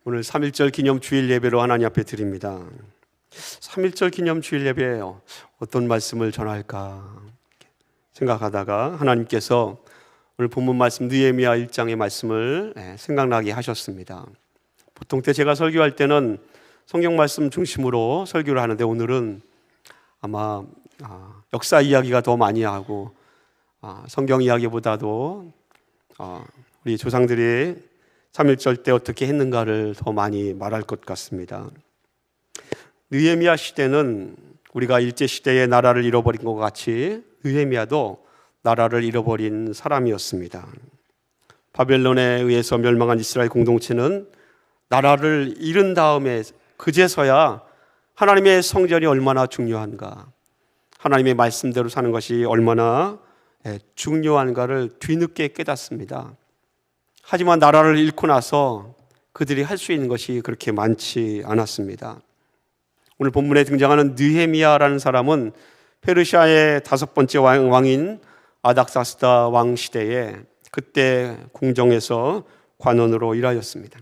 오늘 3.1절 기념 주일 예배로 하나님 앞에 드립니다. 3.1절 기념 주일 예배에 어떤 말씀을 전할까 생각하다가 하나님께서 오늘 본문 말씀 느헤미야 1장의 말씀을 생각나게 하셨습니다. 보통 때 제가 설교할 때는 성경 말씀 중심으로 설교를 하는데 오늘은 아마 역사 이야기가 더 많이 하고 성경 이야기보다도 우리 조상들이 3.1절 때 어떻게 했는가를 더 많이 말할 것 같습니다. 느헤미야 시대는 우리가 일제시대에 나라를 잃어버린 것 같이 느헤미야도 나라를 잃어버린 사람이었습니다. 바벨론에 의해서 멸망한 이스라엘 공동체는 나라를 잃은 다음에 그제서야 하나님의 성전이 얼마나 중요한가, 하나님의 말씀대로 사는 것이 얼마나 중요한가를 뒤늦게 깨닫습니다. 하지만 나라를 잃고 나서 그들이 할 수 있는 것이 그렇게 많지 않았습니다. 오늘 본문에 등장하는 느헤미야라는 사람은 페르시아의 5번째 왕인 아닥사스다 왕 시대에 그때 궁정에서 관원으로 일하였습니다.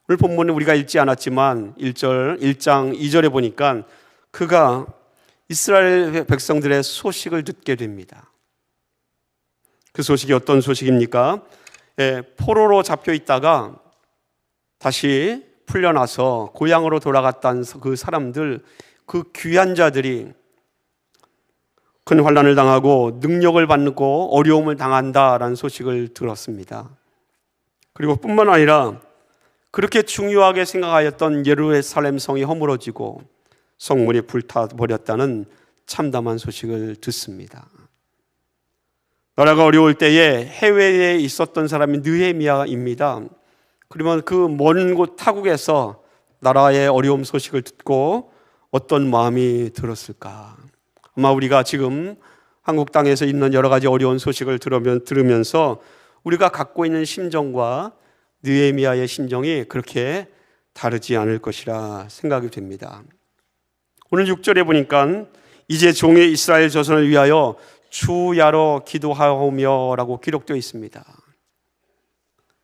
오늘 본문은 우리가 읽지 않았지만 1장 2절에 보니까 그가 이스라엘 백성들의 소식을 듣게 됩니다. 그 소식이 어떤 소식입니까? 포로로 잡혀 있다가 다시 풀려나서 고향으로 돌아갔던 그 사람들, 그 귀한 자들이 큰 환난을 당하고 능력을 받고 어려움을 당한다라는 소식을 들었습니다. 그리고 뿐만 아니라 그렇게 중요하게 생각하였던 예루살렘 성이 허물어지고 성문이 불타버렸다는 참담한 소식을 듣습니다. 나라가 어려울 때에 해외에 있었던 사람이 느헤미야입니다. 그러면 그 먼 곳 타국에서 나라의 어려움 소식을 듣고 어떤 마음이 들었을까? 아마 우리가 지금 한국 땅에서 있는 여러 가지 어려운 소식을 들으면서 우리가 갖고 있는 심정과 느헤미야의 심정이 그렇게 다르지 않을 것이라 생각이 됩니다. 오늘 6절에 보니까 이제 종의 이스라엘 자손을 위하여 주야로 기도하오며 라고 기록되어 있습니다.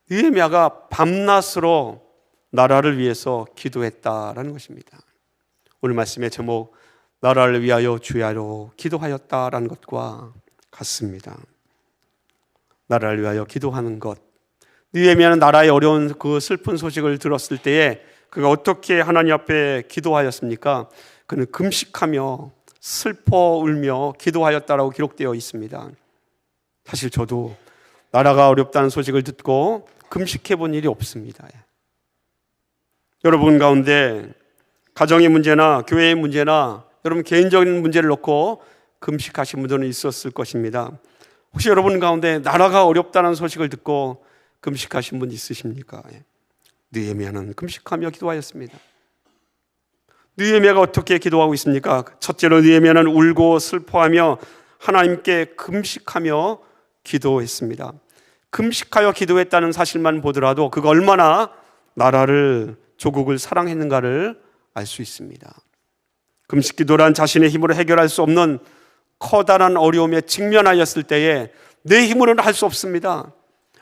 느헤미야가 밤낮으로 나라를 위해서 기도했다라는 것입니다. 오늘 말씀의 제목 나라를 위하여 주야로 기도하였다라는 것과 같습니다. 나라를 위하여 기도하는 것. 느헤미야는 나라의 어려운 그 슬픈 소식을 들었을 때에 그가 어떻게 하나님 앞에 기도하였습니까? 그는 금식하며 슬퍼 울며 기도하였다라고 기록되어 있습니다. 사실 저도 나라가 어렵다는 소식을 듣고 금식해 본 일이 없습니다. 여러분 가운데 가정의 문제나 교회의 문제나 여러분 개인적인 문제를 놓고 금식하신 분들은 있었을 것입니다. 혹시 여러분 가운데 나라가 어렵다는 소식을 듣고 금식하신 분 있으십니까? 느헤미야는 금식하며 기도하였습니다. 느헤미야가 어떻게 기도하고 있습니까? 첫째로 느헤미야는 울고 슬퍼하며 하나님께 금식하며 기도했습니다. 금식하여 기도했다는 사실만 보더라도 그가 얼마나 나라를, 조국을 사랑했는가를 알 수 있습니다. 금식 기도란 자신의 힘으로 해결할 수 없는 커다란 어려움에 직면하였을 때에 내 힘으로는 할 수 없습니다.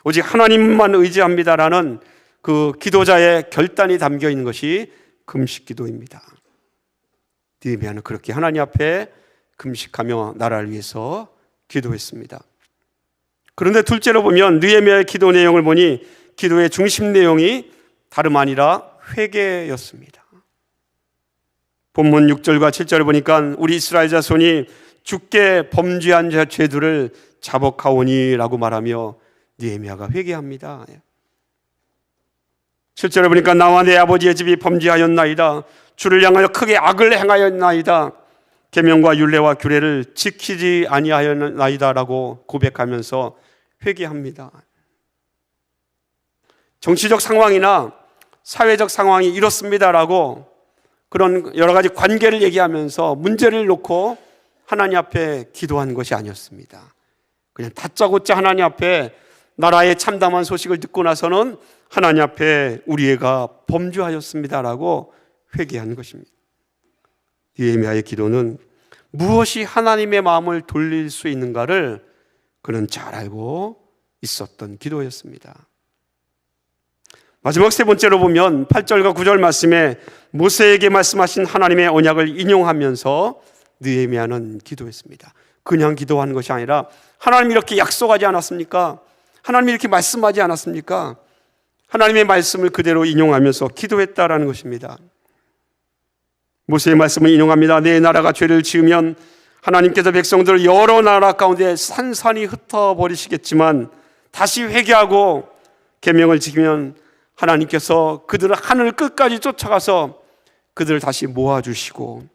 오직 하나님만 의지합니다라는 그 기도자의 결단이 담겨 있는 것이 금식 기도입니다. 느헤미야는 그렇게 하나님 앞에 금식하며 나라를 위해서 기도했습니다. 그런데 둘째로 보면 느헤미야의 기도 내용을 보니 기도의 중심 내용이 다름 아니라 회개였습니다. 본문 6절과 7절을 보니까 우리 이스라엘 자손이 주께 범죄한 죄들을 자복하오니라고 말하며 느헤미야가 회개합니다. 7절에 보니까 나와 내 아버지의 집이 범죄하였나이다. 주를 향하여 크게 악을 행하였나이다. 계명과 율례와 규례를 지키지 아니하였나이다라고 고백하면서 회개합니다. 정치적 상황이나 사회적 상황이 이렇습니다라고 그런 여러 가지 관계를 얘기하면서 문제를 놓고 하나님 앞에 기도한 것이 아니었습니다. 그냥 다짜고짜 하나님 앞에 나라의 참담한 소식을 듣고 나서는 하나님 앞에 우리 애가 범죄하였습니다라고 회개한 것입니다. 느헤미야의 기도는 무엇이 하나님의 마음을 돌릴 수 있는가를 그는 잘 알고 있었던 기도였습니다. 마지막 세 번째로 보면 8절과 9절 말씀에 모세에게 말씀하신 하나님의 언약을 인용하면서 느헤미야는 기도했습니다. 그냥 기도한 것이 아니라 하나님이 이렇게 약속하지 않았습니까? 하나님이 이렇게 말씀하지 않았습니까? 하나님의 말씀을 그대로 인용하면서 기도했다라는 것입니다. 모세의 말씀을 인용합니다. 내 나라가 죄를 지으면 하나님께서 백성들을 여러 나라 가운데 산산이 흩어버리시겠지만 다시 회개하고 계명을 지키면 하나님께서 그들을 하늘 끝까지 쫓아가서 그들을 다시 모아주시고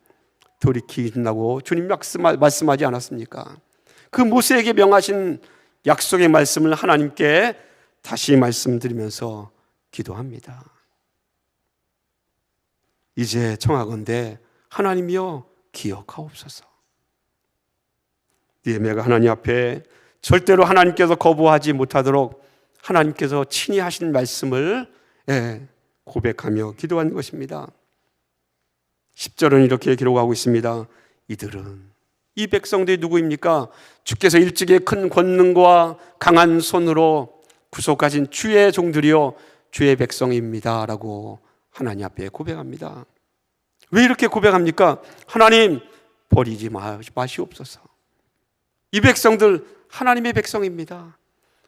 돌이키신다고 주님 말씀하지 않았습니까? 그 모세에게 명하신 약속의 말씀을 하나님께 다시 말씀드리면서 기도합니다. 이제 청하건대 하나님이여 기억하옵소서. 느헤미야가 하나님 앞에 절대로 하나님께서 거부하지 못하도록 하나님께서 친히 하신 말씀을 고백하며 기도한 것입니다. 10절은 이렇게 기록하고 있습니다. 이 백성들이 누구입니까? 주께서 일찍이 큰 권능과 강한 손으로 구속하신 주의 종들이요 주의 백성입니다 라고 하나님 앞에 고백합니다. 왜 이렇게 고백합니까? 하나님 버리지 마시옵소서. 이 백성들 하나님의 백성입니다.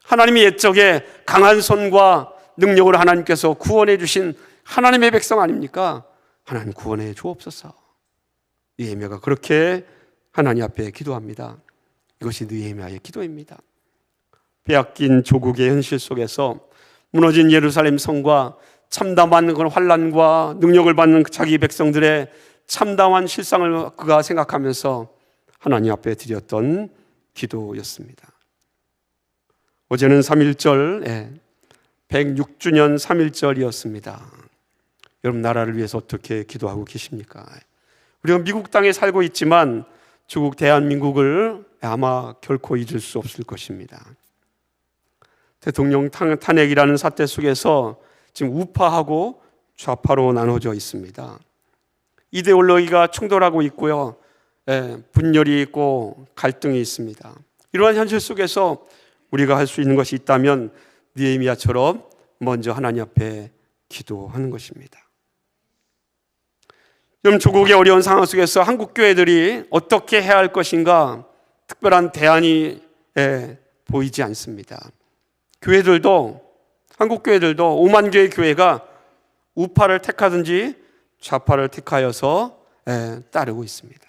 하나님이 옛적에 강한 손과 능력으로 하나님께서 구원해 주신 하나님의 백성 아닙니까? 하나님 구원해 주옵소서. 느헤미야가 그렇게 하나님 앞에 기도합니다. 이것이 느헤미야의 기도입니다. 빼앗긴 조국의 현실 속에서 무너진 예루살렘 성과 참담한 그런 환난과 능력을 받는 자기 백성들의 참담한 실상을 그가 생각하면서 하나님 앞에 드렸던 기도였습니다. 어제는 3.1절 106주년 3.1절이었습니다. 여러분 나라를 위해서 어떻게 기도하고 계십니까? 우리가 미국 땅에 살고 있지만 조국 대한민국을 아마 결코 잊을 수 없을 것입니다. 대통령 탄핵이라는 사태 속에서 지금 우파하고 좌파로 나눠져 있습니다. 이데올로기가 충돌하고 있고요. 분열이 있고 갈등이 있습니다. 이러한 현실 속에서 우리가 할 수 있는 것이 있다면 느헤미야처럼 먼저 하나님 앞에 기도하는 것입니다. 지금 조국의 어려운 상황 속에서 한국 교회들이 어떻게 해야 할 것인가 특별한 대안이 보이지 않습니다. 한국 교회들도 5만 개의 교회가 우파를 택하든지 좌파를 택하여서 따르고 있습니다.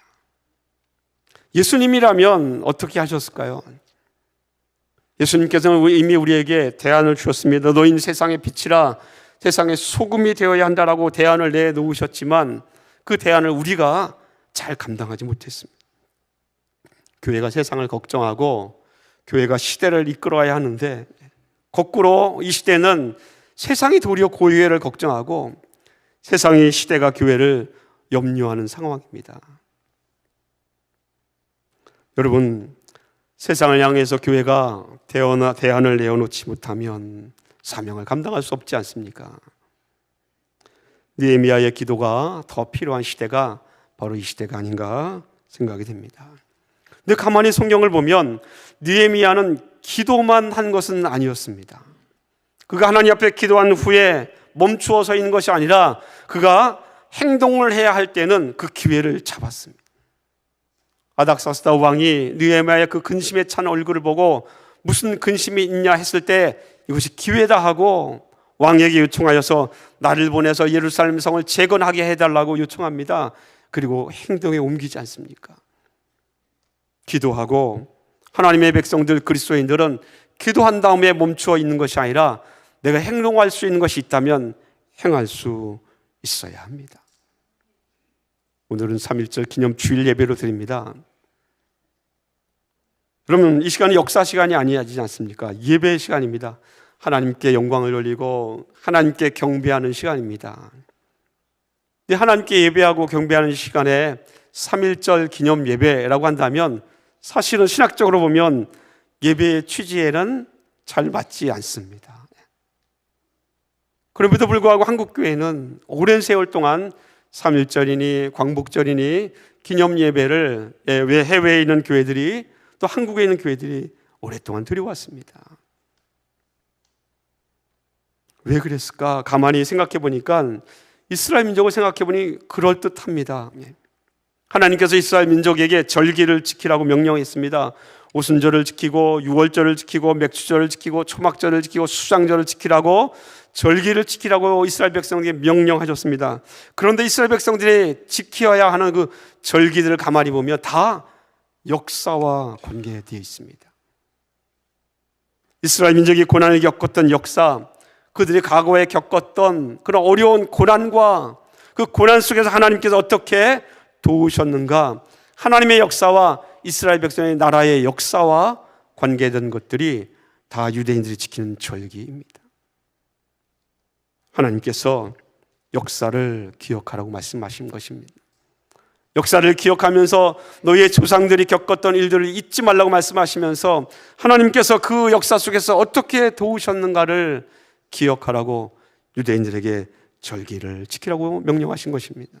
예수님이라면 어떻게 하셨을까요? 예수님께서는 이미 우리에게 대안을 주셨습니다. 너희는 세상의 빛이라 세상의 소금이 되어야 한다라고 대안을 내놓으셨지만 그 대안을 우리가 잘 감당하지 못했습니다. 교회가 세상을 걱정하고 교회가 시대를 이끌어야 하는데 거꾸로 이 시대는 세상이 도리어 교회를 걱정하고 세상의 시대가 교회를 염려하는 상황입니다. 여러분 세상을 향해서 교회가 대안을 내어놓지 못하면 사명을 감당할 수 없지 않습니까? 느헤미야의 기도가 더 필요한 시대가 바로 이 시대가 아닌가 생각이 됩니다. 근데 가만히 성경을 보면 느헤미야는 기도만 한 것은 아니었습니다. 그가 하나님 앞에 기도한 후에 멈추어 서 있는 것이 아니라 그가 행동을 해야 할 때는 그 기회를 잡았습니다. 아닥사스다 왕이 느헤미야의 그 근심에 찬 얼굴을 보고 무슨 근심이 있냐 했을 때 이것이 기회다 하고 왕에게 요청하여서 나를 보내서 예루살렘 성을 재건하게 해달라고 요청합니다. 그리고 행동에 옮기지 않습니까? 기도하고 하나님의 백성들 그리스도인들은 기도한 다음에 멈추어 있는 것이 아니라 내가 행동할 수 있는 것이 있다면 행할 수 있어야 합니다. 오늘은 3.1절 기념 주일 예배로 드립니다. 그러면 이 시간이 역사 시간이 아니지 않습니까? 예배의 시간입니다. 하나님께 영광을 돌리고 하나님께 경배하는 시간입니다. 하나님께 예배하고 경배하는 시간에 3.1절 기념 예배라고 한다면 사실은 신학적으로 보면 예배의 취지에는 잘 맞지 않습니다. 그럼에도 불구하고 한국교회는 오랜 세월 동안 3.1절이니 광복절이니 기념 예배를 왜 해외에 있는 교회들이 또 한국에 있는 교회들이 오랫동안 드려왔습니다. 왜 그랬을까? 가만히 생각해 보니까 이스라엘 민족을 생각해 보니 그럴듯합니다. 하나님께서 이스라엘 민족에게 절기를 지키라고 명령했습니다. 오순절을 지키고 유월절을 지키고 맥주절을 지키고 초막절을 지키고 수장절을 지키라고, 절기를 지키라고 이스라엘 백성에게 명령하셨습니다. 그런데 이스라엘 백성들이 지켜야 하는 그 절기들을 가만히 보면 다 역사와 관계되어 있습니다. 이스라엘 민족이 고난을 겪었던 역사, 그들이 과거에 겪었던 그런 어려운 고난과 그 고난 속에서 하나님께서 어떻게 도우셨는가, 하나님의 역사와 이스라엘 백성의 나라의 역사와 관계된 것들이 다 유대인들이 지키는 절기입니다. 하나님께서 역사를 기억하라고 말씀하신 것입니다. 역사를 기억하면서 너희의 조상들이 겪었던 일들을 잊지 말라고 말씀하시면서 하나님께서 그 역사 속에서 어떻게 도우셨는가를 기억하라고 유대인들에게 절기를 지키라고 명령하신 것입니다.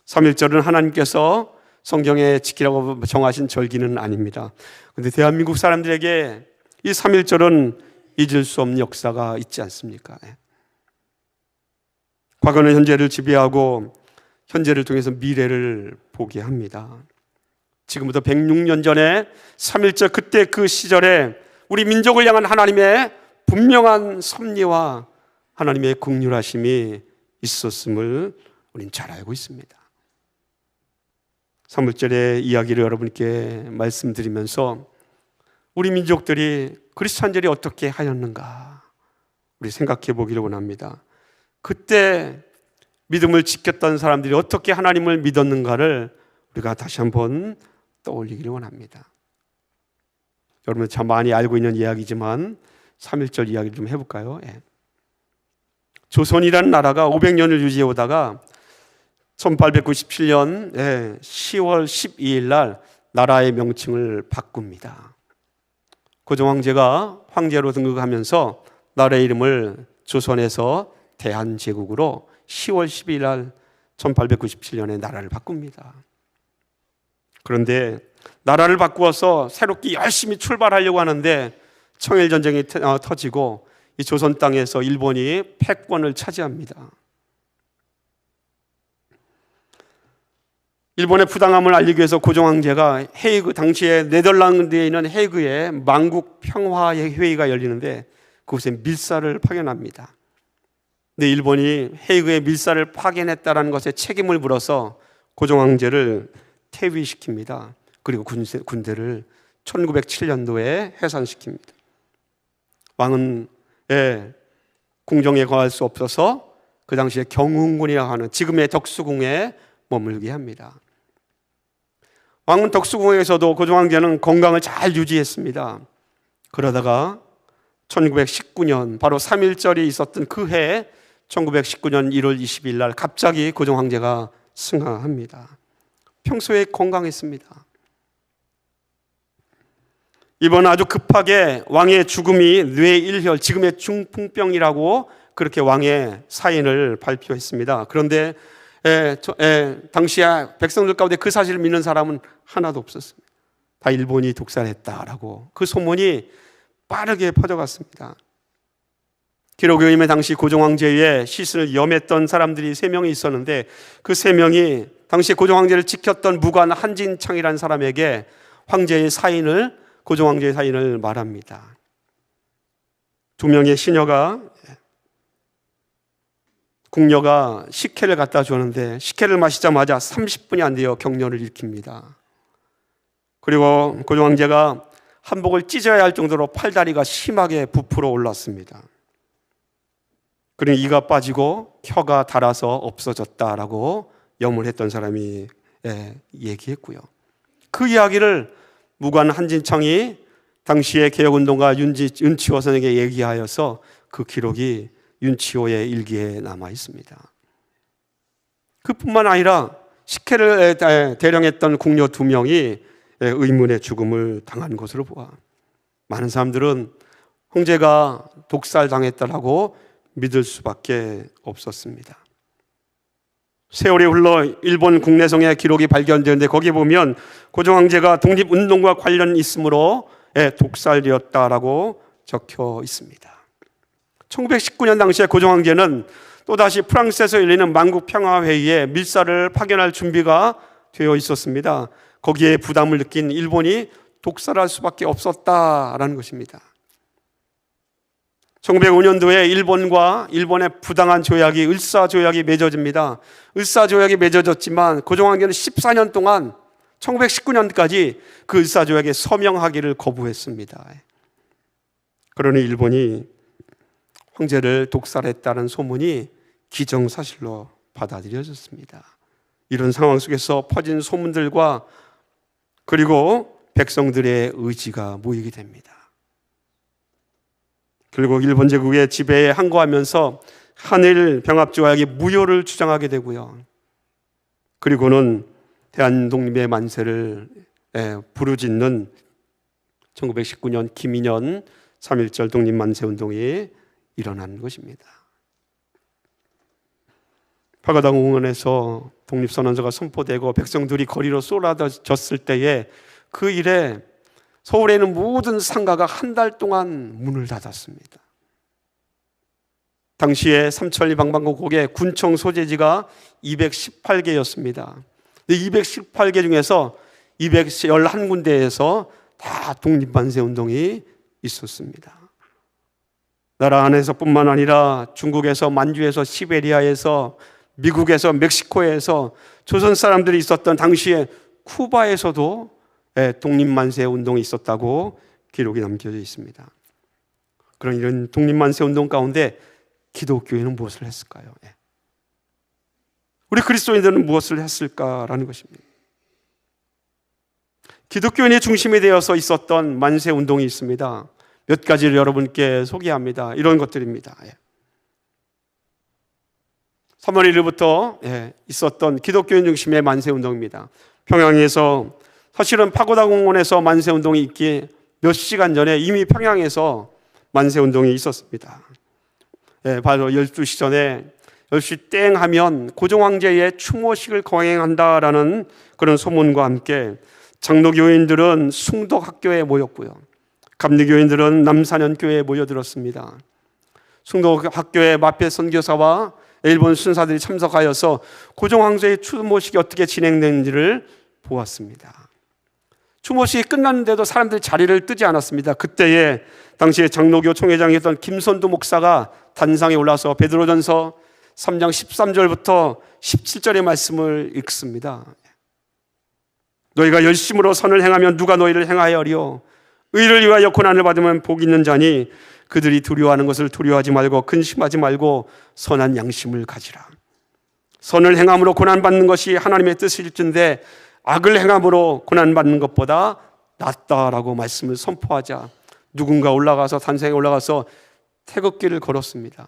3.1절은 하나님께서 성경에 지키라고 정하신 절기는 아닙니다. 그런데 대한민국 사람들에게 이 3.1절은 잊을 수 없는 역사가 있지 않습니까? 과거는 현재를 지배하고 현재를 통해서 미래를 보게 합니다. 지금부터 106년 전에 3.1절 그때 그 시절에 우리 민족을 향한 하나님의 분명한 섭리와 하나님의 긍휼하심이 있었음을 우린 잘 알고 있습니다. 3.1절의 이야기를 여러분께 말씀드리면서 우리 민족들이 크리스찬들이 어떻게 하였는가 우리 생각해 보기를 원합니다. 그때 믿음을 지켰던 사람들이 어떻게 하나님을 믿었는가를 우리가 다시 한번 떠올리기를 원합니다. 여러분 참 많이 알고 있는 이야기지만 3.1절 이야기를 좀 해볼까요? 조선이라는 나라가 500년을 유지해 오다가 1897년 10월 12일 날 나라의 명칭을 바꿉니다. 고종황제가 황제로 등극하면서 나라의 이름을 조선에서 대한제국으로 10월 12일 날 1897년에 나라를 바꿉니다. 그런데 나라를 바꾸어서 새롭게 열심히 출발하려고 하는데 청일전쟁이 터지고 이 조선 땅에서 일본이 패권을 차지합니다. 일본의 부당함을 알리기 위해서 고종황제가 헤이그, 당시에 네덜란드에 있는 헤이그에 만국 평화의 회의가 열리는데 그곳에 밀사를 파견합니다. 근데 일본이 헤이그에 밀사를 파견했다는 것에 책임을 물어서 고종황제를 퇴위시킵니다. 그리고 군대를 1907년도에 해산시킵니다. 왕은 궁정에 거할 수 없어서 그 당시에 경흥군이라고 하는 지금의 덕수궁에 머물게 합니다. 왕은 덕수궁에서도 고종황제는 건강을 잘 유지했습니다. 그러다가 1919년 바로 3.1절이 있었던 그 해 1919년 1월 20일 날 갑자기 고종황제가 승하합니다. 평소에 건강했습니다. 이번 아주 급하게 왕의 죽음이 뇌일혈, 지금의 중풍병이라고 그렇게 왕의 사인을 발표했습니다. 그런데 당시에 백성들 가운데 그 사실을 믿는 사람은 하나도 없었습니다. 다 일본이 독살했다라고 그 소문이 빠르게 퍼져갔습니다. 기록에 의하면 당시 고종황제의 시신을 염했던 사람들이 3명이 있었는데 그 3명이 당시 고종황제를 지켰던 무관 한진창이라는 사람에게 고종황제의 사인을 말합니다. 2명의 궁녀가 식혜를 갖다 주었는데 식혜를 마시자마자 30분이 안 되어 경련을 일으킵니다. 그리고 고종황제가 한복을 찢어야 할 정도로 팔다리가 심하게 부풀어 올랐습니다. 그러니 이가 빠지고 혀가 닳아서 없어졌다라고 염을 했던 사람이 얘기했고요. 그 이야기를 무관 한진창이 당시의 개혁운동가 윤치호선에게 얘기하여서 그 기록이 윤치호의 일기에 남아 있습니다. 그뿐만 아니라 식혜를 대령했던 궁녀 2명이 의문의 죽음을 당한 것으로 보아 많은 사람들은 황제가 독살당했다라고 믿을 수밖에 없었습니다. 세월이 흘러 일본 국내성의 기록이 발견되는데 거기에 보면 고종황제가 독립운동과 관련 있으므로 독살되었다라고 적혀 있습니다. 1919년 당시에 고종황제는 또다시 프랑스에서 열리는 만국평화회의에 밀사를 파견할 준비가 되어 있었습니다. 거기에 부담을 느낀 일본이 독살할 수밖에 없었다라는 것입니다. 1905년도에 일본과 일본의 부당한 조약이 을사조약이 맺어집니다. 을사조약이 맺어졌지만 고종황제는 14년 동안 1919년까지 그 을사조약에 서명하기를 거부했습니다. 그러니 일본이 황제를 독살했다는 소문이 기정사실로 받아들여졌습니다. 이런 상황 속에서 퍼진 소문들과 그리고 백성들의 의지가 모이게 됩니다. 결국 일본 제국의 지배에 항거하면서 한일 병합조약의 무효를 주장하게 되고요. 그리고는 대한독립의 만세를 부르짖는 1919년 김인현 3.1절 독립만세운동이 일어난 것입니다. 파가다공원에서 독립선언서가 선포되고 백성들이 거리로 쏟아졌을 때에 그 일에 서울에 있는 모든 상가가 한 달 동안 문을 닫았습니다. 당시에 삼천리 방방곡곡의 군청 소재지가 218개였습니다. 218개 중에서 211군데에서 다 독립만세운동이 있었습니다. 나라 안에서뿐만 아니라 중국에서, 만주에서, 시베리아에서, 미국에서, 멕시코에서 조선 사람들이 있었던 당시에 쿠바에서도 독립만세 운동이 있었다고 기록이 남겨져 있습니다. 그런 이런 독립만세 운동 가운데 기독교인은 무엇을 했을까요? 우리 그리스도인들은 무엇을 했을까라는 것입니다. 기독교인의 중심이 되어서 있었던 만세 운동이 있습니다. 몇 가지를 여러분께 소개합니다. 이런 것들입니다. 3월 1일부터 있었던 기독교인 중심의 만세 운동입니다. 평양에서 사실은 파고다 공원에서 만세 운동이 있기 몇 시간 전에 이미 평양에서 만세 운동이 있었습니다. 바로 12시 전에 10시 땡 하면 고종황제의 추모식을 거행한다라는 그런 소문과 함께 장로교인들은 숭덕학교에 모였고요. 감리교인들은 남산현교회에 모여들었습니다. 숭덕학교의 마페 선교사와 일본 순사들이 참석하여서 고종황제의 추모식이 어떻게 진행되는지를 보았습니다. 추모식이 끝났는데도 사람들이 자리를 뜨지 않았습니다. 그때에 당시에 장로교 총회장이었던 김선두 목사가 단상에 올라서 베드로전서 3장 13절부터 17절의 말씀을 읽습니다. 너희가 열심으로 선을 행하면 누가 너희를 행하여리요? 의를 위하여 고난을 받으면 복 있는 자니 그들이 두려워하는 것을 두려워하지 말고 근심하지 말고 선한 양심을 가지라. 선을 행함으로 고난받는 것이 하나님의 뜻일진데 악을 행함으로 고난받는 것보다 낫다라고 말씀을 선포하자 누군가 올라가서 단상에 올라가서 태극기를 걸었습니다.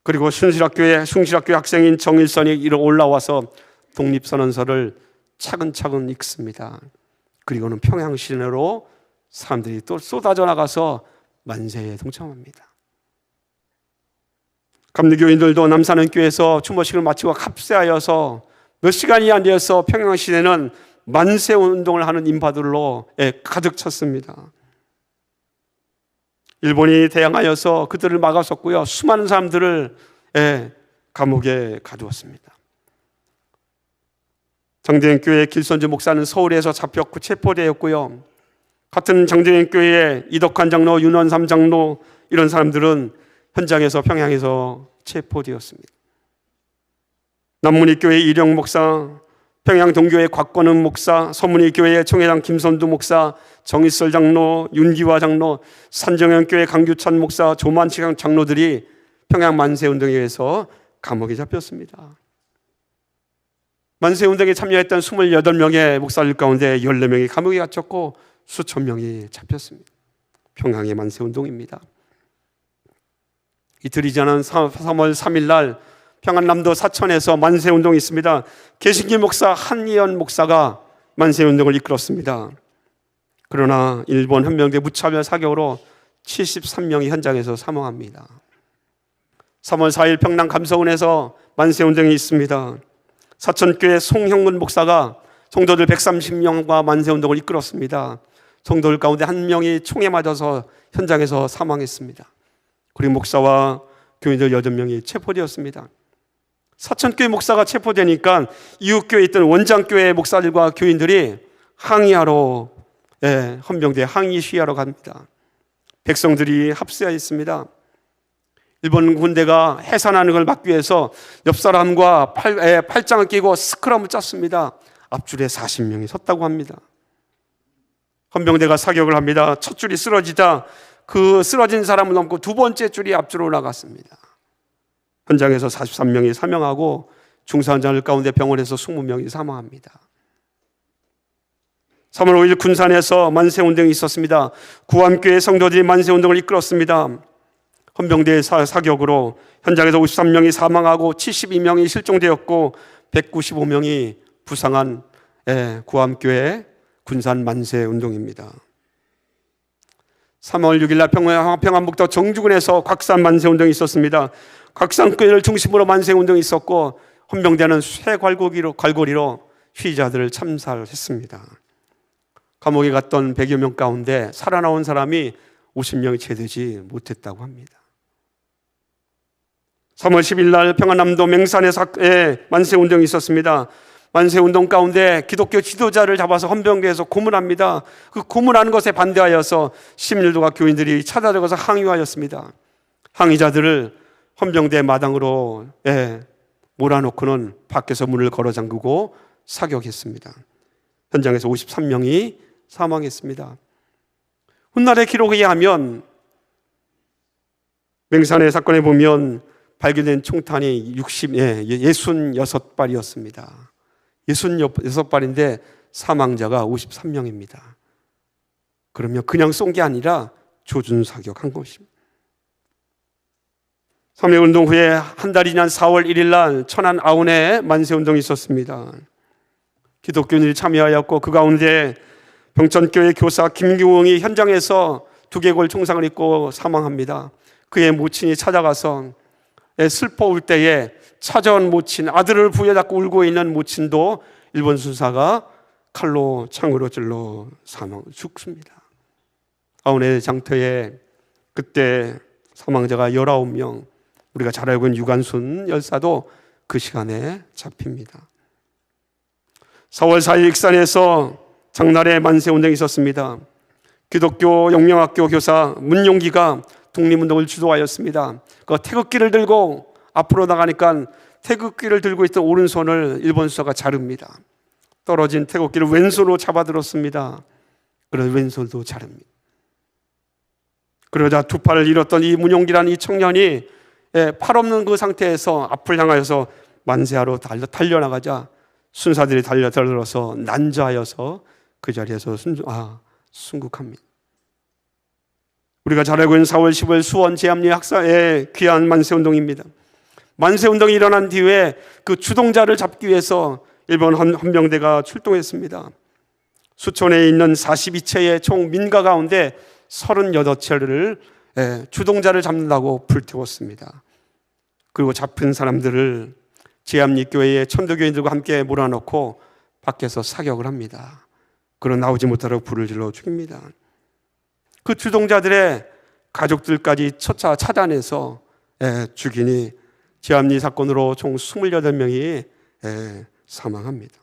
그리고 숭실학교의 학생인 정일선이 올라와서 독립선언서를 차근차근 읽습니다. 그리고는 평양 시내로 사람들이 또 쏟아져 나가서 만세에 동참합니다. 감리교인들도 남산은교에서 추모식을 마치고 합세하여서 몇 시간이 안 되어서 평양 시내는 만세 운동을 하는 인파들로 가득 찼습니다. 일본이 대항하여서 그들을 막아섰고요. 수많은 사람들을 감옥에 가두었습니다. 장대행교회 길선주 목사는 서울에서 잡혔고 체포되었고요. 같은 장대행교회의 이덕환 장로, 윤원삼 장로 이런 사람들은 현장에서 평양에서 체포되었습니다. 남문이교회 이령 목사, 평양동교회 곽건은 목사, 서문이교회 총회장 김선두 목사, 정일설 장로, 윤기화 장로, 산정현교회 강규찬 목사, 조만치 장로들이 평양 만세운동에 의해서 감옥에 잡혔습니다. 만세운동에 참여했던 28명의 목사들 가운데 14명이 감옥에 갇혔고 수천 명이 잡혔습니다. 평양의 만세운동입니다. 이틀이 지난 3월 3일 날 평안남도 사천에서 만세운동이 있습니다. 개신기 목사 한이연 목사가 만세운동을 이끌었습니다. 그러나 일본 헌병대 무차별 사격으로 73명이 현장에서 사망합니다. 3월 4일 평남 감서원에서 만세운동이 있습니다. 사천교회 송형근 목사가 성도들 130명과 만세운동을 이끌었습니다. 성도들 가운데 한 명이 총에 맞아서 현장에서 사망했습니다. 그리고 목사와 교인들 8명이 체포되었습니다. 사천교회 목사가 체포되니까 이웃교회에 있던 원장교회 목사들과 교인들이 항의하러, 헌병대에 항의 시위하러 갑니다. 백성들이 합세하였습니다. 일본 군대가 해산하는 걸 막기 위해서 옆 사람과 팔짱을 끼고 스크럼을 짰습니다. 앞줄에 40명이 섰다고 합니다. 헌병대가 사격을 합니다. 첫 줄이 쓰러지자 그 쓰러진 사람을 넘고 두 번째 줄이 앞줄로 나갔습니다. 현장에서 43명이 사망하고 중상자들 가운데 병원에서 20명이 사망합니다. 3월 5일 군산에서 만세운동이 있었습니다. 구암교회 성도들이 만세운동을 이끌었습니다. 헌병대의 사격으로 현장에서 53명이 사망하고 72명이 실종되었고 195명이 부상한 구암교회 군산 만세운동입니다. 3월 6일 날 평안북도 정주군에서 곽산 만세운동이 있었습니다. 곽산교회를 중심으로 만세운동이 있었고 헌병대는 쇠 갈고리로 피의자들을 참살을 했습니다. 감옥에 갔던 100여 명 가운데 살아나온 사람이 50명이 채 되지 못했다고 합니다. 3월 10일 날 평안남도 맹산에서 만세운동이 있었습니다. 만세운동 가운데 기독교 지도자를 잡아서 헌병대에서 고문합니다. 그 고문하는 것에 반대하여서 시민들과 교인들이 찾아들어가서 항의하였습니다. 항의자들을 헌병대 마당으로 몰아놓고는 밖에서 문을 걸어 잠그고 사격했습니다. 현장에서 53명이 사망했습니다. 훗날의 기록에 의하면 맹산의 사건에 보면 발견된 총탄이 66발이었습니다. 66발인데 사망자가 53명입니다. 그러면 그냥 쏜 게 아니라 조준사격한 것입니다. 3.1운동 후에 한 달이 지난 4월 1일 날 천안 아운에 만세운동이 있었습니다. 기독교인들이 참여하였고 그 가운데 병천교회 교사 김규웅이 현장에서 두개골 총상을 입고 사망합니다. 그의 모친이 찾아가서 슬퍼 울 때에 찾아온 모친, 아들을 부여잡고 울고 있는 모친도 일본 순사가 칼로 창으로 찔러 죽습니다. 아운의 장터에 그때 사망자가 19명, 우리가 잘 알고 있는 유관순 열사도 그 시간에 잡힙니다. 4월 4일 익산에서 장날에 만세운동이 있었습니다. 기독교 영명학교 교사 문용기가 독립운동을 주도하였습니다. 그 태극기를 들고 앞으로 나가니까 태극기를 들고 있던 오른손을 일본 수사가 자릅니다. 떨어진 태극기를 왼손으로 잡아들었습니다. 그래서 왼손도 자릅니다. 그러자 두 팔을 잃었던 이 문용기라는 이 청년이 팔 없는 그 상태에서 앞을 향하여서 만세하러 달려나가자 순사들이 달려들어서 난자하여서 그 자리에서 순국합니다. 우리가 잘 알고 있는 4월 10일 수원 제암리 학사의 귀한 만세운동입니다. 만세운동이 일어난 뒤에 그 주동자를 잡기 위해서 일본 헌병대가 출동했습니다. 수천에 있는 42채의 총 민가 가운데 38채를 주동자를 잡는다고 불태웠습니다. 그리고 잡힌 사람들을 제암리 교회의 천도교인들과 함께 몰아넣고 밖에서 사격을 합니다. 그러 나오지 못하도록 불을 질러 죽입니다. 그 주동자들의 가족들까지 찾아내서 죽이니 제암리 사건으로 총 28명이 사망합니다.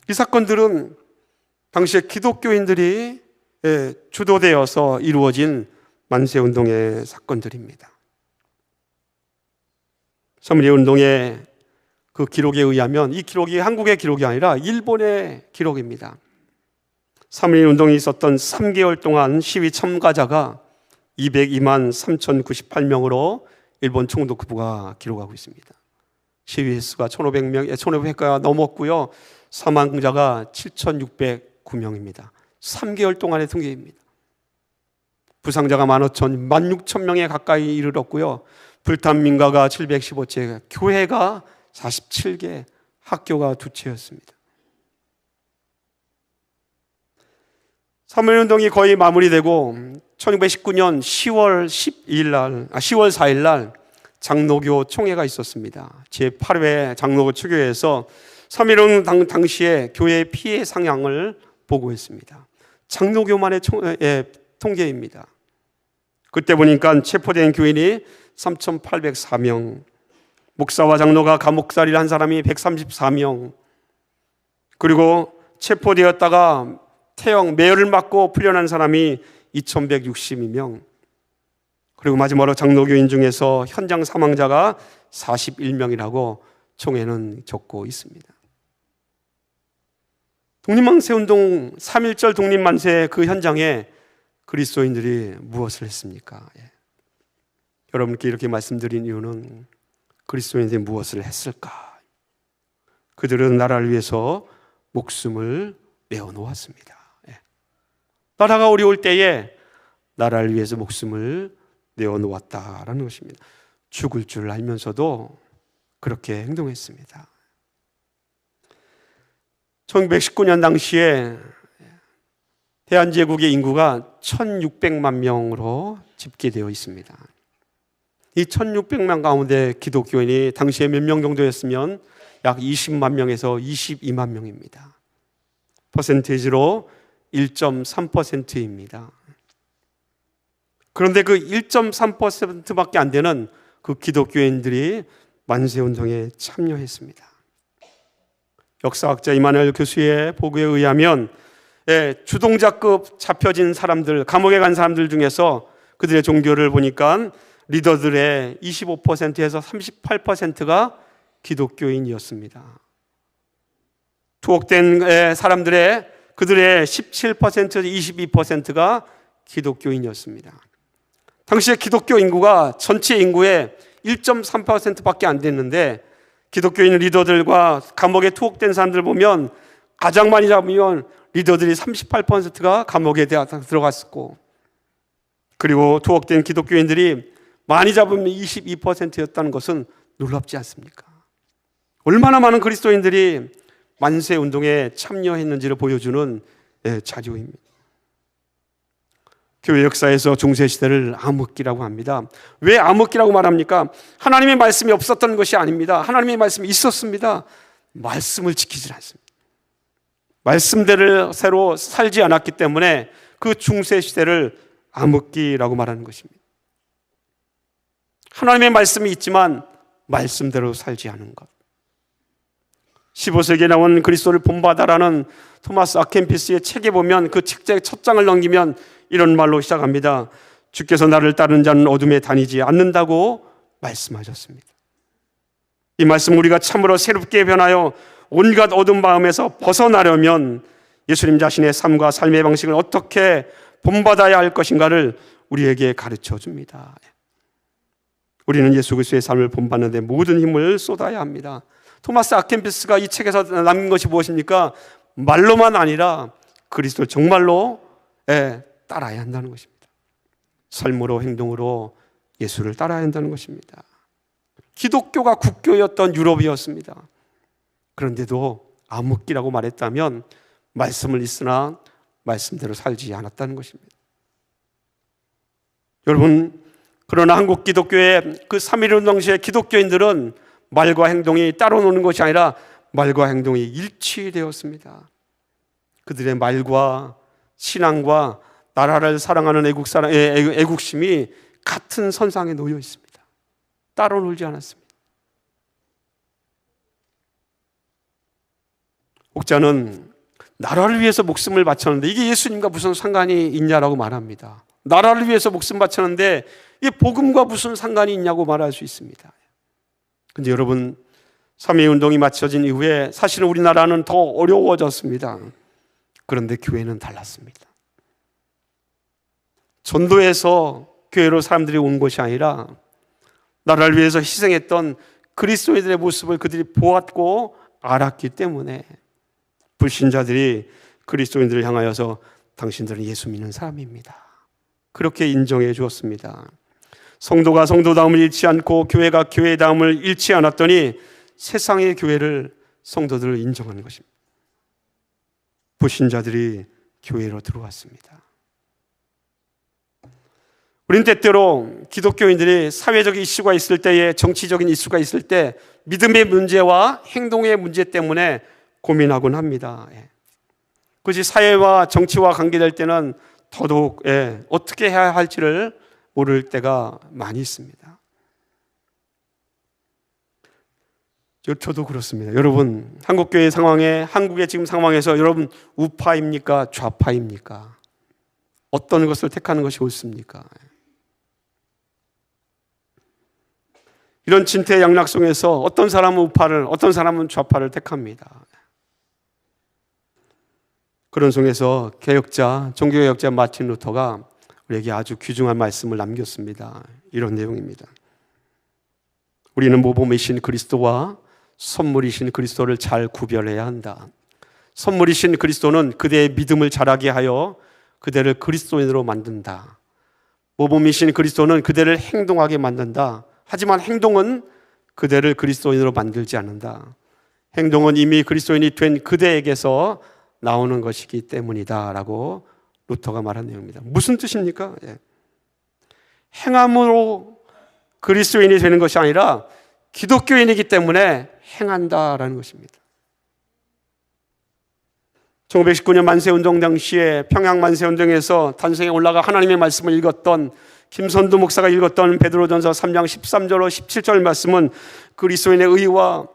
이 사건들은 당시에 기독교인들이 주도되어서 이루어진 만세운동의 사건들입니다. 3.1 운동의 그 기록에 의하면 이 기록이 한국의 기록이 아니라 일본의 기록입니다. 3.1 운동이 있었던 3개월 동안 시위 참가자가 202만 3,098명으로 일본 총독부가 기록하고 있습니다. 시위 수가 1,500가 넘었고요. 사망자가 7,609명입니다. 3개월 동안의 통계입니다. 부상자가 16,000명에 가까이 이르렀고요. 불탄 민가가 715채, 교회가 47개, 학교가 2채였습니다. 3.1운동이 거의 마무리되고 1919년 10월 4일 날 장로교 총회가 있었습니다. 제8회 장로교 추교회에서 3.1운동 당시에 교회의 피해 상황을 보고했습니다. 장로교만의 통계입니다. 그때 보니까 체포된 교인이 3,804명, 목사와 장로가 감옥살이를 한 사람이 134명, 그리고 체포되었다가 매열을 맞고 풀려난 사람이 2,162명, 그리고 마지막으로 장로교인 중에서 현장 사망자가 41명이라고 총회는 적고 있습니다. 독립만세운동 3.1절 독립만세 그 현장에 그리스도인들이 무엇을 했습니까? 여러분께 이렇게 말씀드린 이유는 그리스도인들이 무엇을 했을까? 그들은 나라를 위해서 목숨을 내어놓았습니다. 나라가 어려울 때에 나라를 위해서 목숨을 내어놓았다라는 것입니다. 죽을 줄 알면서도 그렇게 행동했습니다. 1919년 당시에 대한제국의 인구가 1,600만 명으로 집계되어 있습니다. 이 1,600만 가운데 기독교인이 당시에 몇 명 정도였으면 약 20만 명에서 22만 명입니다. 퍼센테이지로 1.3%입니다. 그런데 그 1.3%밖에 안 되는 그 기독교인들이 만세운동에 참여했습니다. 역사학자 이만열 교수의 보고에 의하면 주동자급 잡혀진 사람들, 감옥에 간 사람들 중에서 그들의 종교를 보니까 리더들의 25%에서 38%가 기독교인이었습니다. 투옥된 사람들의 그들의 17%에서 22%가 기독교인이었습니다. 당시에 기독교 인구가 전체 인구의 1.3%밖에 안 됐는데 기독교인 리더들과 감옥에 투옥된 사람들 보면 가장 많이 잡으면 리더들이 38%가 감옥에 들어갔었고, 그리고 투옥된 기독교인들이 많이 잡으면 22%였다는 것은 놀랍지 않습니까? 얼마나 많은 그리스도인들이 만세 운동에 참여했는지를 보여주는 자료입니다. 교회 역사에서 중세시대를 암흑기라고 합니다. 왜 암흑기라고 말합니까? 하나님의 말씀이 없었던 것이 아닙니다. 하나님의 말씀이 있었습니다. 말씀을 지키지 않습니다. 말씀대로 새로 살지 않았기 때문에 그 중세시대를 암흑기라고 말하는 것입니다. 하나님의 말씀이 있지만 말씀대로 살지 않은 것. 15세기에 나온 그리스도를 본받아라는 토마스 아켄피스의 책에 보면 그 책의 첫 장을 넘기면 이런 말로 시작합니다. 주께서 나를 따르는 자는 어둠에 다니지 않는다고 말씀하셨습니다. 이 말씀 우리가 참으로 새롭게 변하여 온갖 어두운 마음에서 벗어나려면 예수님 자신의 삶과 삶의 방식을 어떻게 본받아야 할 것인가를 우리에게 가르쳐 줍니다. 우리는 예수 그리스도의 삶을 본받는 데 모든 힘을 쏟아야 합니다. 토마스 아켄피스가 이 책에서 남긴 것이 무엇입니까? 말로만 아니라 그리스도를 정말로 따라야 한다는 것입니다. 삶으로 행동으로 예수를 따라야 한다는 것입니다. 기독교가 국교였던 유럽이었습니다. 그런데도 암흑기라고 말했다면 말씀을 있으나 말씀대로 살지 않았다는 것입니다. 여러분, 그러나 한국 기독교의 그 3.1운동 시의 기독교인들은 말과 행동이 따로 노는 것이 아니라 말과 행동이 일치되었습니다. 그들의 말과 신앙과 나라를 사랑하는 애국심이 같은 선상에 놓여 있습니다. 따로 놀지 않았습니다. 옥자는 나라를 위해서 목숨을 바쳤는데 이게 예수님과 무슨 상관이 있냐라고 말합니다. 나라를 위해서 목숨 바쳤는데 이게 복음과 무슨 상관이 있냐고 말할 수 있습니다. 근데 여러분, 3.1 운동이 마쳐진 이후에 사실은 우리나라는 더 어려워졌습니다. 그런데 교회는 달랐습니다. 전도에서 교회로 사람들이 온 것이 아니라 나라를 위해서 희생했던 그리스도인들의 모습을 그들이 보았고 알았기 때문에 불신자들이 그리스도인들을 향하여서 당신들은 예수 믿는 사람입니다, 그렇게 인정해 주었습니다. 성도가 성도다움을 잃지 않고 교회가 교회다움을 잃지 않았더니 세상의 교회를, 성도들을 인정하는 것입니다. 불신자들이 교회로 들어왔습니다. 우리는 때때로 기독교인들이 사회적 이슈가 있을 때에, 정치적인 이슈가 있을 때 믿음의 문제와 행동의 문제 때문에 고민하곤 합니다. 그것이 사회와 정치와 관계될 때는 더더욱 어떻게 해야 할지를 모를 때가 많이 있습니다. 저도 그렇습니다. 여러분, 한국교회 상황에, 한국의 지금 상황에서 여러분 우파입니까? 좌파입니까? 어떤 것을 택하는 것이 옳습니까? 이런 진퇴양락 속에서 어떤 사람은 우파를, 어떤 사람은 좌파를 택합니다. 그런 속에서 개혁자, 종교개혁자 마틴 루터가 우리에게 아주 귀중한 말씀을 남겼습니다. 이런 내용입니다. 우리는 모범이신 그리스도와 선물이신 그리스도를 잘 구별해야 한다. 선물이신 그리스도는 그대의 믿음을 자라게 하여 그대를 그리스도인으로 만든다. 모범이신 그리스도는 그대를 행동하게 만든다. 하지만 행동은 그대를 그리스도인으로 만들지 않는다. 행동은 이미 그리스도인이 된 그대에게서 나오는 것이기 때문이다 라고 루터가 말한 내용입니다. 무슨 뜻입니까? 행함으로 그리스도인이 되는 것이 아니라 기독교인이기 때문에 행한다라는 것입니다. 1919년 만세운동 당시에 평양 만세운동에서 단성에 올라가 하나님의 말씀을 읽었던 김선두 목사가 읽었던 베드로전서 3장 13절로 17절 말씀은 그리스도인의 의와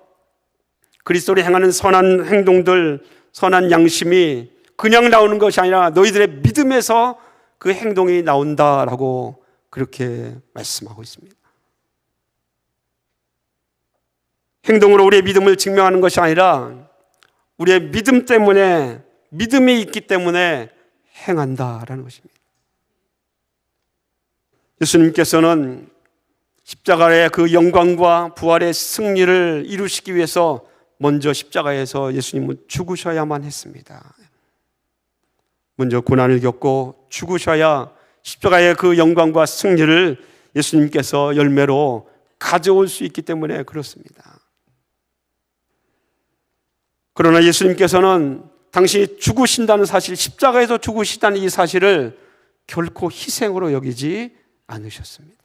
그리스도를 행하는 선한 행동들, 선한 양심이 그냥 나오는 것이 아니라 너희들의 믿음에서 그 행동이 나온다라고 그렇게 말씀하고 있습니다. 행동으로 우리의 믿음을 증명하는 것이 아니라 우리의 믿음 때문에, 믿음이 있기 때문에 행한다라는 것입니다. 예수님께서는 십자가의 그 영광과 부활의 승리를 이루시기 위해서 먼저 십자가에서 예수님은 죽으셔야만 했습니다. 먼저 고난을 겪고 죽으셔야 십자가의 그 영광과 승리를 예수님께서 열매로 가져올 수 있기 때문에 그렇습니다. 그러나 예수님께서는 당신이 죽으신다는 사실, 십자가에서 죽으시다는 이 사실을 결코 희생으로 여기지 않으셨습니다.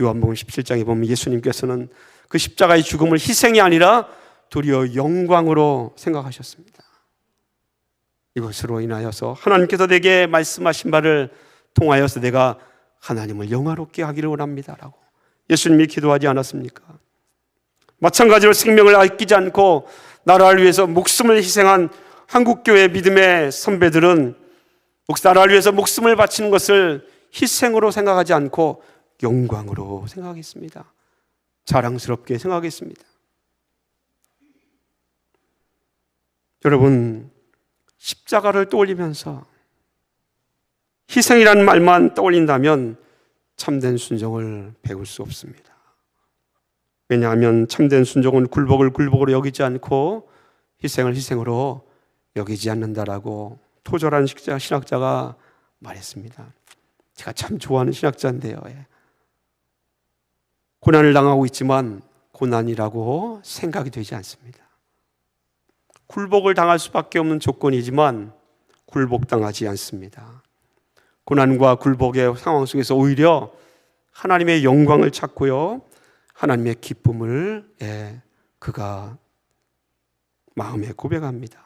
요한복음 17장에 보면 예수님께서는 그 십자가의 죽음을 희생이 아니라 도리어 영광으로 생각하셨습니다. 이것으로 인하여서 하나님께서 내게 말씀하신 바를 통하여서 내가 하나님을 영화롭게 하기를 원합니다 라고 예수님이 기도하지 않았습니까? 마찬가지로 생명을 아끼지 않고 나라를 위해서 목숨을 희생한 한국교회 믿음의 선배들은 나라를 위해서 목숨을 바치는 것을 희생으로 생각하지 않고 영광으로 생각했습니다. 자랑스럽게 생각했습니다. 여러분, 십자가를 떠올리면서 희생이라는 말만 떠올린다면 참된 순종을 배울 수 없습니다. 왜냐하면 참된 순종은 굴복을 굴복으로 여기지 않고 희생을 희생으로 여기지 않는다라고 토절한 신학자가 말했습니다. 제가 참 좋아하는 신학자인데요. 고난을 당하고 있지만 고난이라고 생각이 되지 않습니다. 굴복을 당할 수밖에 없는 조건이지만 굴복당하지 않습니다. 고난과 굴복의 상황 속에서 오히려 하나님의 영광을 찾고요, 하나님의 기쁨을 그가 마음에 고백합니다.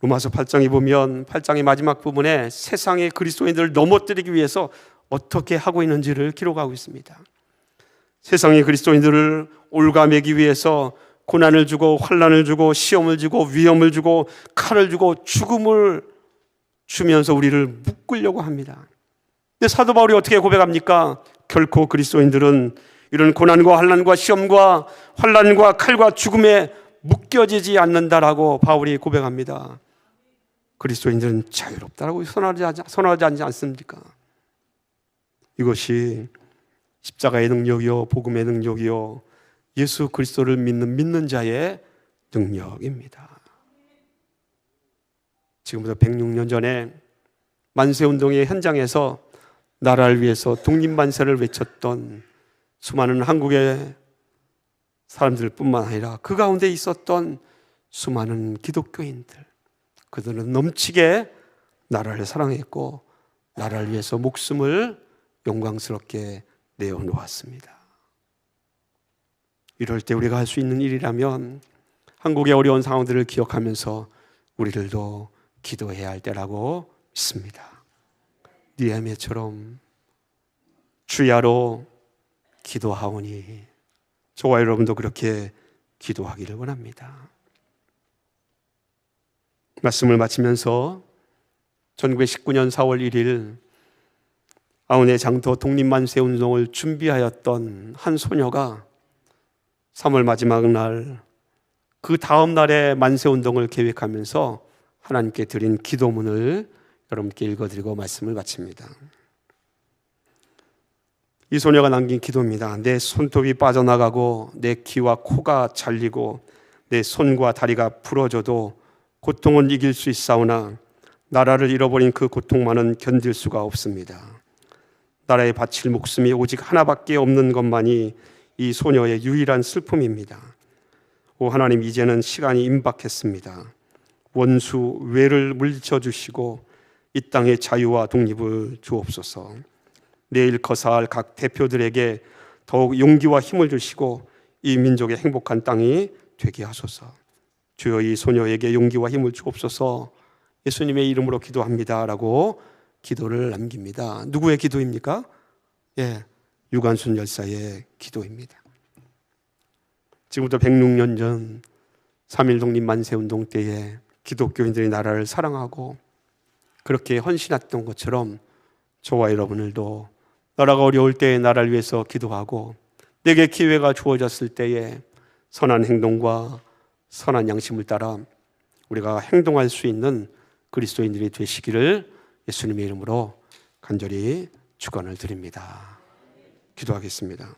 로마서 8장에 보면 8장의 마지막 부분에 세상의 그리스도인들을 넘어뜨리기 위해서 어떻게 하고 있는지를 기록하고 있습니다. 세상의 그리스도인들을 올가매기 위해서 고난을 주고 환난을 주고 시험을 주고 위험을 주고 칼을 주고 죽음을 주면서 우리를 묶으려고 합니다. 근데 사도 바울이 어떻게 고백합니까? 결코 그리스도인들은 이런 고난과 환난과 시험과 환난과 칼과 죽음에 묶여지지 않는다라고 바울이 고백합니다. 그리스도인들은 자유롭다라고 선언하지 않습니까? 이것이 십자가의 능력이요 복음의 능력이요 예수 그리스도를 믿는 자의 능력입니다. 지금부터 106년 전에 만세운동의 현장에서 나라를 위해서 독립만세를 외쳤던 수많은 한국의 사람들뿐만 아니라 그 가운데 있었던 수많은 기독교인들, 그들은 넘치게 나라를 사랑했고 나라를 위해서 목숨을 영광스럽게 내어놓았습니다. 이럴 때 우리가 할 수 있는 일이라면 한국의 어려운 상황들을 기억하면서 우리들도 기도해야 할 때라고 믿습니다. 느헤미야처럼 주야로 기도하오니 저와 여러분도 그렇게 기도하기를 원합니다. 말씀을 마치면서 1919년 4월 1일 아우네 장터 독립만세 운동을 준비하였던 한 소녀가 3월 마지막 날, 그 다음 날에 만세 운동을 계획하면서 하나님께 드린 기도문을 여러분께 읽어드리고 말씀을 마칩니다. 이 소녀가 남긴 기도입니다. 내 손톱이 빠져나가고 내 귀와 코가 잘리고 내 손과 다리가 부러져도 고통은 이길 수 있사오나 나라를 잃어버린 그 고통만은 견딜 수가 없습니다. 나라에 바칠 목숨이 오직 하나밖에 없는 것만이 이 소녀의 유일한 슬픔입니다. 오 하나님, 이제는 시간이 임박했습니다. 원수 외를 물리쳐 주시고 이 땅의 자유와 독립을 주옵소서. 내일 거사할 각 대표들에게 더욱 용기와 힘을 주시고 이 민족의 행복한 땅이 되게 하소서. 주여, 이 소녀에게 용기와 힘을 주옵소서. 예수님의 이름으로 기도합니다 라고 기도를 남깁니다. 누구의 기도입니까? 유관순 열사의 기도입니다. 지금부터 106년 전 3.1 독립만세운동 때에 기독교인들이 나라를 사랑하고 그렇게 헌신했던 것처럼 저와 여러분들도 나라가 어려울 때에 나라를 위해서 기도하고 내게 기회가 주어졌을 때에 선한 행동과 선한 양심을 따라 우리가 행동할 수 있는 그리스도인들이 되시기를 예수님의 이름으로 간절히 축원을 드립니다. 기도하겠습니다.